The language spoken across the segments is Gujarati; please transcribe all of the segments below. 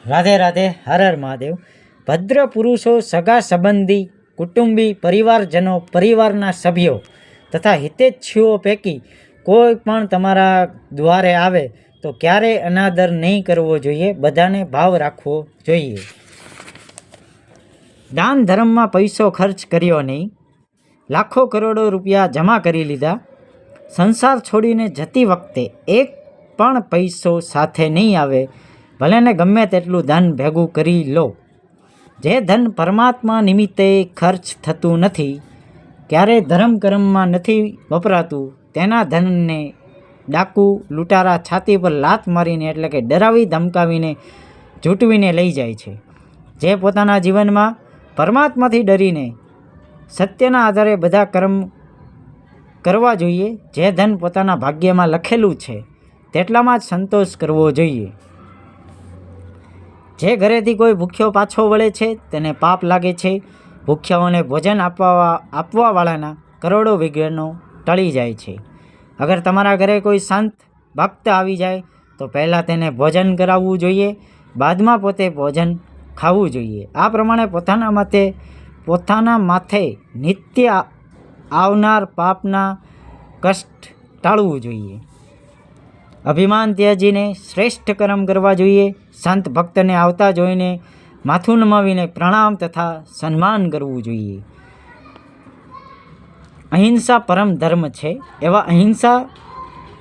રાધે રાધે, હર હર મહાદેવ. ભદ્ર પુરુષો, સગા સંબંધી, કુટુંબી, પરિવારજનો, પરિવારના સભ્યો તથા હિતેચ્છુઓ પૈકી કોઈ પણ તમારા દ્વારે આવે તો ક્યારેય અનાદર નહીં કરવો જોઈએ. બધાને ભાવ રાખવો જોઈએ. દાન ધર્મમાં પૈસો ખર્ચ કર્યો નહીં. લાખો કરોડો રૂપિયા જમા કરી લીધા. સંસાર છોડીને જતી વખતે એક પણ પૈસો સાથે નહીં આવે. ભલે ને ગમે તેટલું ધન ભેગું કરી લો. જે ધન પરમાત્મા નિમિત્તે ખર્ચ થતું નથી, ક્યારેય ધર્મ કર્મમાં નથી વપરાતું, તેના ધનને ડાકુ લૂંટારા છાતી પર લાત મારીને એટલે કે ડરાવી ધમકાવીને ઝૂંટવીને લઈ જાય છે. જે પોતાના જીવનમાં પરમાત્માથી ડરીને સત્યના આધારે બધા કર્મ કરવા જોઈએ, જે ધન પોતાના ભાગ્યમાં લખેલું છે તેટલામાં જ સંતોષ કરવો જોઈએ. જે ઘરેથી કોઈ ભૂખ્યો પાછો વળે છે તેને પાપ લાગે છે. ભૂખ્યાઓને ભોજન આપવાવાળાના કરોડો વિઘ્નો ટળી જાય છે. અગર તમારા ઘરે કોઈ સંત ભક્ત આવી જાય તો પહેલાં તેને ભોજન કરાવવું જોઈએ, બાદમાં પોતે ભોજન ખાવું જોઈએ. આ પ્રમાણે પોતાના માથે નિત્ય આવનાર પાપના કષ્ટ ટાળવું જોઈએ. અભિમાન ત્યજીને શ્રેષ્ઠ કર્મ કરવા જોઈએ. સંત ભક્તને આવતા જોઈને માથું નમાવીને પ્રણામ તથા સન્માન કરવું જોઈએ. અહિંસા પરમ ધર્મ છે એવા અહિંસા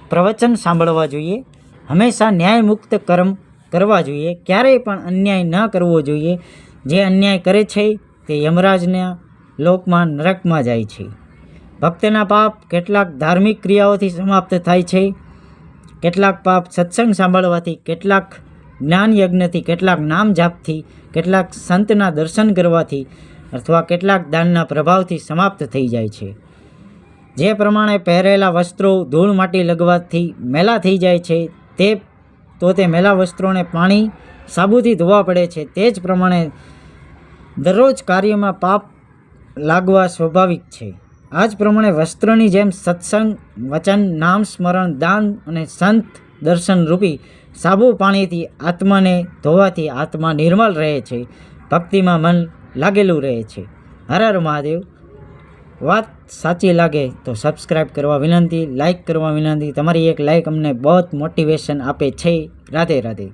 પ્રવચન સાંભળવા જોઈએ. હંમેશા ન્યાયમુક્ત કર્મ કરવા જોઈએ. ક્યારેય પણ અન્યાય ન કરવો જોઈએ. જે અન્યાય કરે છે તે યમરાજના લોકમાં નરકમાં જાય છે. ભક્તના પાપ કેટલાક ધાર્મિક ક્રિયાઓથી સમાપ્ત થાય છે, કેટલાક પાપ સત્સંગ સાંભળવાથી, કેટલાક જ્ઞાન યજ્ઞથી, કેટલાક નામ જાપથી, કેટલાક સંતના દર્શન કરવાથી અથવા કેટલાક દાનના પ્રભાવથી સમાપ્ત થઈ જાય છે. જે પ્રમાણે પહેરેલા વસ્ત્રો ધૂળ માટી લગવાથી મેલા થઈ જાય છે તે મેલા વસ્ત્રોને પાણી સાબુથી ધોવા પડે છે. તે જ પ્રમાણે દરરોજ કાર્યમાં પાપ લાગવા સ્વાભાવિક છે. આ જ પ્રમાણે વસ્ત્રની જેમ સત્સંગ, વચન, નામ સ્મરણ, દાન અને સંત દર્શન રૂપી સાબુ પાણીથી આત્માને ધોવાથી આત્મા નિર્મળ રહે છે. ભક્તિમાં મન લાગેલું રહે છે. હર હર મહાદેવ. વાત સાચી લાગે તો સબસ્ક્રાઈબ કરવા વિનંતી, લાઈક કરવા વિનંતી. તમારી એક લાઈક અમને બહુ મોટિવેશન આપે છે. રાધે રાધે.